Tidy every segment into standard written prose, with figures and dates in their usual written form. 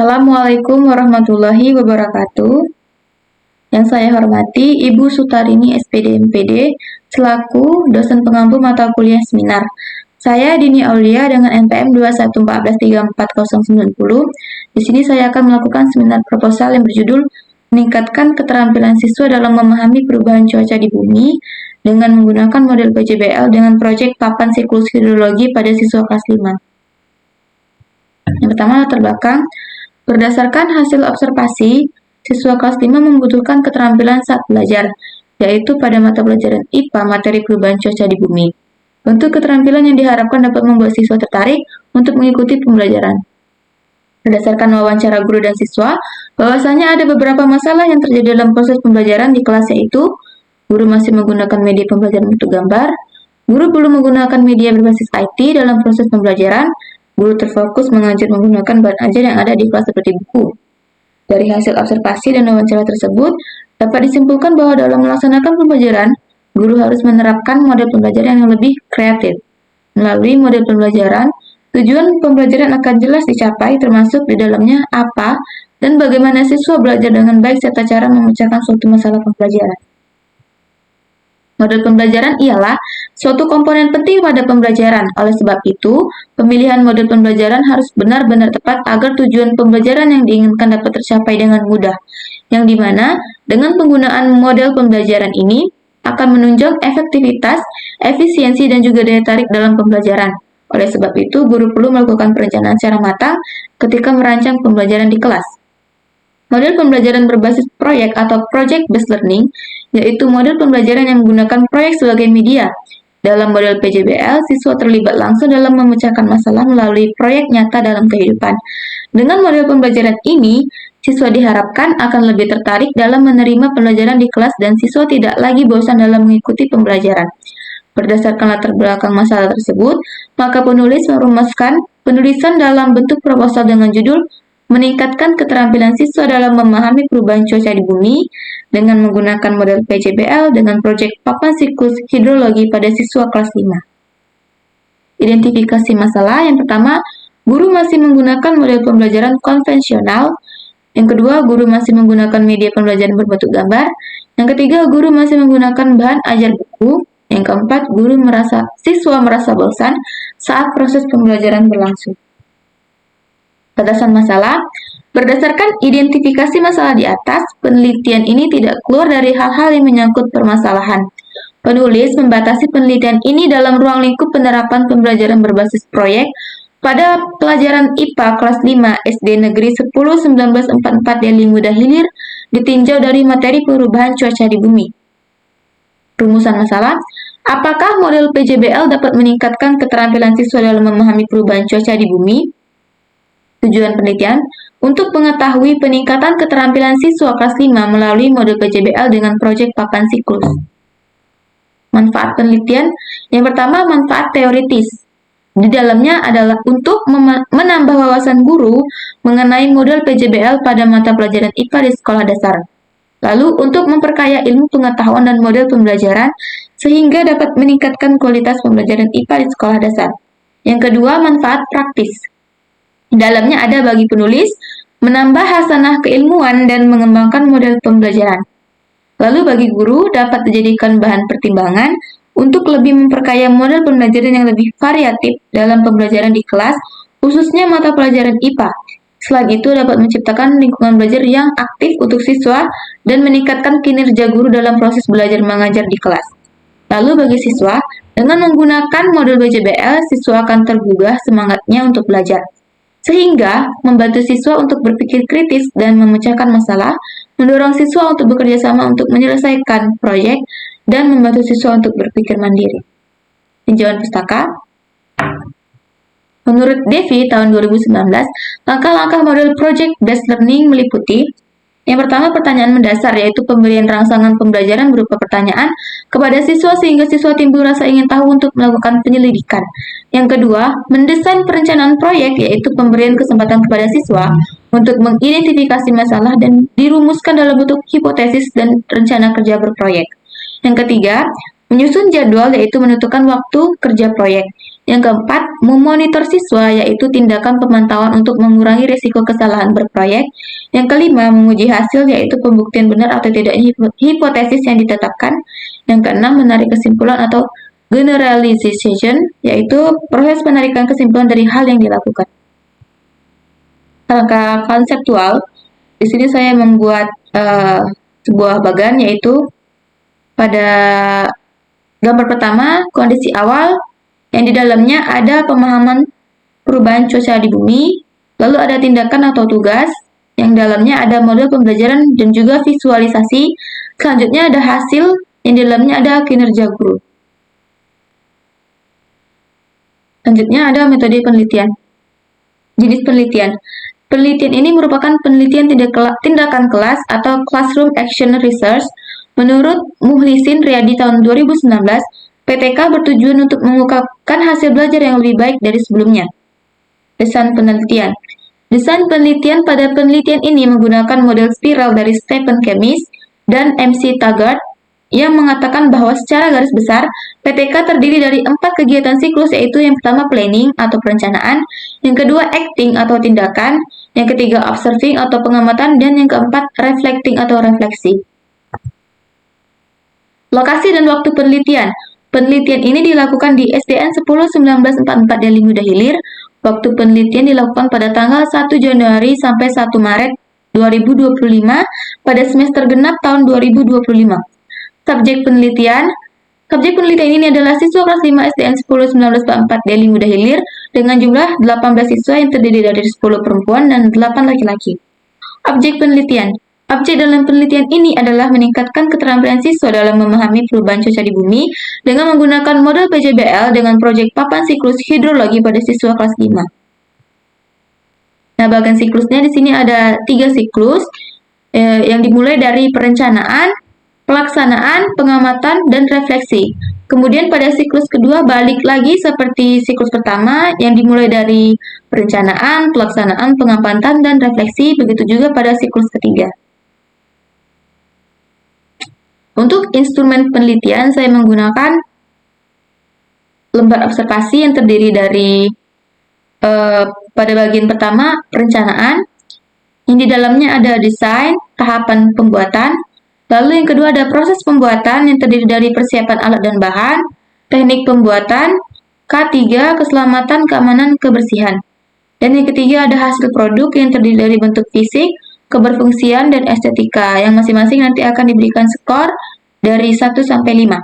Assalamualaikum warahmatullahi wabarakatuh. Yang saya hormati Ibu Sutarini SPD MPD selaku dosen pengampu mata kuliah seminar. Saya Dini Aulia dengan NPM 214434090. Di sini saya akan melakukan seminar proposal yang berjudul Meningkatkan Keterampilan Siswa dalam Memahami Perubahan Cuaca di Bumi dengan menggunakan model PJBL dengan proyek papan siklus hidrologi pada siswa kelas 5. Yang pertama, latar belakang. Berdasarkan hasil observasi, siswa kelas 5 membutuhkan keterampilan saat belajar, yaitu pada mata pelajaran IPA materi perubahan cuaca di bumi. Bentuk keterampilan yang diharapkan dapat membuat siswa tertarik untuk mengikuti pembelajaran. Berdasarkan wawancara guru dan siswa, bahwasanya ada beberapa masalah yang terjadi dalam proses pembelajaran di kelas, yaitu guru masih menggunakan media pembelajaran bentuk gambar, guru belum menggunakan media berbasis IT dalam proses pembelajaran, guru terfokus mengajar menggunakan bahan ajar yang ada di kelas seperti buku. Dari hasil observasi dan wawancara tersebut, dapat disimpulkan bahwa dalam melaksanakan pembelajaran, guru harus menerapkan model pembelajaran yang lebih kreatif. Melalui model pembelajaran, tujuan pembelajaran akan jelas dicapai, termasuk di dalamnya apa dan bagaimana siswa belajar dengan baik serta cara memecahkan suatu masalah pembelajaran. Model pembelajaran ialah suatu komponen penting pada pembelajaran. Oleh sebab itu, pemilihan model pembelajaran harus benar-benar tepat agar tujuan pembelajaran yang diinginkan dapat tercapai dengan mudah. Yang dimana, dengan penggunaan model pembelajaran ini akan menunjang efektivitas, efisiensi, dan juga daya tarik dalam pembelajaran. Oleh sebab itu, guru perlu melakukan perencanaan secara matang ketika merancang pembelajaran di kelas. Model pembelajaran berbasis proyek atau project-based learning, yaitu model pembelajaran yang menggunakan proyek sebagai media. Dalam model PJBL, siswa terlibat langsung dalam memecahkan masalah melalui proyek nyata dalam kehidupan. Dengan model pembelajaran ini, siswa diharapkan akan lebih tertarik dalam menerima pembelajaran di kelas dan siswa tidak lagi bosan dalam mengikuti pembelajaran. Berdasarkan latar belakang masalah tersebut, maka penulis merumuskan penulisan dalam bentuk proposal dengan judul Meningkatkan Keterampilan Siswa dalam Memahami Perubahan Cuaca di Bumi dengan menggunakan model PJBL dengan proyek papan siklus hidrologi pada siswa kelas 5. Identifikasi masalah. Yang pertama, guru masih menggunakan model pembelajaran konvensional. Yang kedua, guru masih menggunakan media pembelajaran berbentuk gambar. Yang ketiga, guru masih menggunakan bahan ajar buku. Yang keempat, siswa merasa bosan saat proses pembelajaran berlangsung. Batasan masalah. Berdasarkan identifikasi masalah di atas, penelitian ini tidak keluar dari hal-hal yang menyangkut permasalahan. Penulis membatasi penelitian ini dalam ruang lingkup penerapan pembelajaran berbasis proyek pada pelajaran IPA kelas 5 SD Negeri 10 1944 Deli Muda Hilir ditinjau dari materi perubahan cuaca di bumi. Rumusan masalah. Apakah model PJBL dapat meningkatkan keterampilan siswa dalam memahami perubahan cuaca di bumi? Tujuan penelitian untuk mengetahui peningkatan keterampilan siswa kelas 5 melalui model PJBL dengan proyek papan siklus. Manfaat penelitian. Yang pertama, manfaat teoritis. Di dalamnya adalah untuk menambah wawasan guru mengenai model PJBL pada mata pelajaran IPA di sekolah dasar. Lalu, untuk memperkaya ilmu pengetahuan dan model pembelajaran sehingga dapat meningkatkan kualitas pembelajaran IPA di sekolah dasar. Yang kedua, manfaat praktis. Di dalamnya ada bagi penulis menambah hasanah keilmuan dan mengembangkan model pembelajaran. Lalu bagi guru dapat dijadikan bahan pertimbangan untuk lebih memperkaya model pembelajaran yang lebih variatif dalam pembelajaran di kelas, khususnya mata pelajaran IPA. Selain itu dapat menciptakan lingkungan belajar yang aktif untuk siswa dan meningkatkan kinerja guru dalam proses belajar mengajar di kelas. Lalu bagi siswa, dengan menggunakan model PJBL, siswa akan tergugah semangatnya untuk belajar, sehingga membantu siswa untuk berpikir kritis dan memecahkan masalah, mendorong siswa untuk bekerja sama untuk menyelesaikan proyek, dan membantu siswa untuk berpikir mandiri. Tinjauan pustaka. Menurut Devi tahun 2019, langkah-langkah model project-based learning meliputi: yang pertama, pertanyaan mendasar, yaitu pemberian rangsangan pembelajaran berupa pertanyaan kepada siswa sehingga siswa timbul rasa ingin tahu untuk melakukan penyelidikan. Yang kedua, mendesain perencanaan proyek, yaitu pemberian kesempatan kepada siswa untuk mengidentifikasi masalah dan dirumuskan dalam bentuk hipotesis dan rencana kerja berproyek. Yang ketiga, menyusun jadwal, yaitu menentukan waktu kerja proyek. Yang keempat, memonitor siswa, yaitu tindakan pemantauan untuk mengurangi risiko kesalahan berproyek. Yang kelima, menguji hasil, yaitu pembuktian benar atau tidaknya hipotesis yang ditetapkan. Yang keenam, menarik kesimpulan atau generalization, yaitu proses penarikan kesimpulan dari hal yang dilakukan. Langkah konseptual, di sini saya membuat sebuah bagan, yaitu pada gambar pertama, kondisi awal, yang di dalamnya ada pemahaman perubahan cuaca di bumi, lalu ada tindakan atau tugas, yang dalamnya ada model pembelajaran dan juga visualisasi, selanjutnya ada hasil, yang di dalamnya ada kinerja guru. Selanjutnya ada metode penelitian. Jenis penelitian. Penelitian ini merupakan penelitian tindakan kelas atau classroom action research. Menurut Muhlisin Riyadi tahun 2019, PTK bertujuan untuk mengungkapkan hasil belajar yang lebih baik dari sebelumnya. Desain penelitian. Desain penelitian pada penelitian ini menggunakan model spiral dari Stephen Kemmis dan MC Taggart yang mengatakan bahwa secara garis besar, PTK terdiri dari 4 kegiatan siklus, yaitu yang pertama planning atau perencanaan, yang kedua acting atau tindakan, yang ketiga observing atau pengamatan, dan yang keempat reflecting atau refleksi. Lokasi dan waktu penelitian. Penelitian ini dilakukan di SDN 10-1944 Deli Muda Hilir. Waktu penelitian dilakukan pada tanggal 1 Januari sampai 1 Maret 2025 pada semester genap tahun 2025. Subjek penelitian. Subjek penelitian ini adalah siswa kelas 5 SDN 10-1944 Deli Muda Hilir dengan jumlah 18 siswa yang terdiri dari 10 perempuan dan 8 laki-laki. Objek penelitian. Objek dalam penelitian ini adalah meningkatkan keterampilan siswa dalam memahami perubahan cuaca di bumi dengan menggunakan model PJBL dengan proyek papan siklus hidrologi pada siswa kelas 5. Nah, bagian siklusnya di sini ada 3 siklus yang dimulai dari perencanaan, pelaksanaan, pengamatan, dan refleksi. Kemudian pada siklus kedua balik lagi seperti siklus pertama yang dimulai dari perencanaan, pelaksanaan, pengamatan, dan refleksi. Begitu juga pada siklus ketiga. Untuk instrumen penelitian, saya menggunakan lembar observasi yang terdiri dari pada bagian pertama perencanaan, yang di dalamnya ada desain, tahapan pembuatan, lalu yang kedua ada proses pembuatan yang terdiri dari persiapan alat dan bahan, teknik pembuatan, K3, keselamatan, keamanan, kebersihan. Dan yang ketiga ada hasil produk yang terdiri dari bentuk fisik, keberfungsian, dan estetika, yang masing-masing nanti akan diberikan skor dari 1 sampai 5.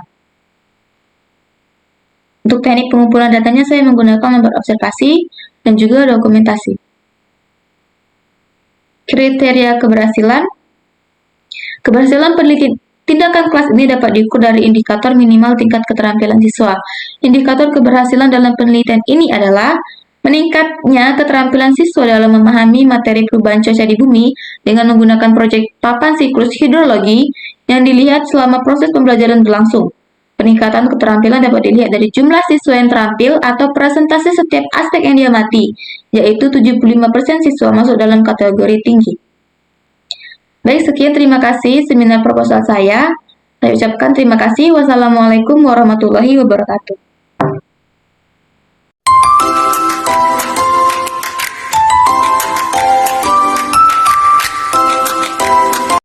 Untuk teknik pengumpulan datanya saya menggunakan lembar observasi dan juga dokumentasi. Kriteria keberhasilan. Keberhasilan penelitian tindakan kelas ini dapat diukur dari indikator minimal tingkat keterampilan siswa. Indikator keberhasilan dalam penelitian ini adalah meningkatnya keterampilan siswa dalam memahami materi perubahan cuaca di bumi dengan menggunakan proyek papan siklus hidrologi yang dilihat selama proses pembelajaran berlangsung. Peningkatan keterampilan dapat dilihat dari jumlah siswa yang terampil atau presentasi setiap aspek yang diamati, yaitu 75% siswa masuk dalam kategori tinggi. Baik, sekian, terima kasih seminar proposal saya. Saya ucapkan terima kasih. Wassalamualaikum warahmatullahi wabarakatuh.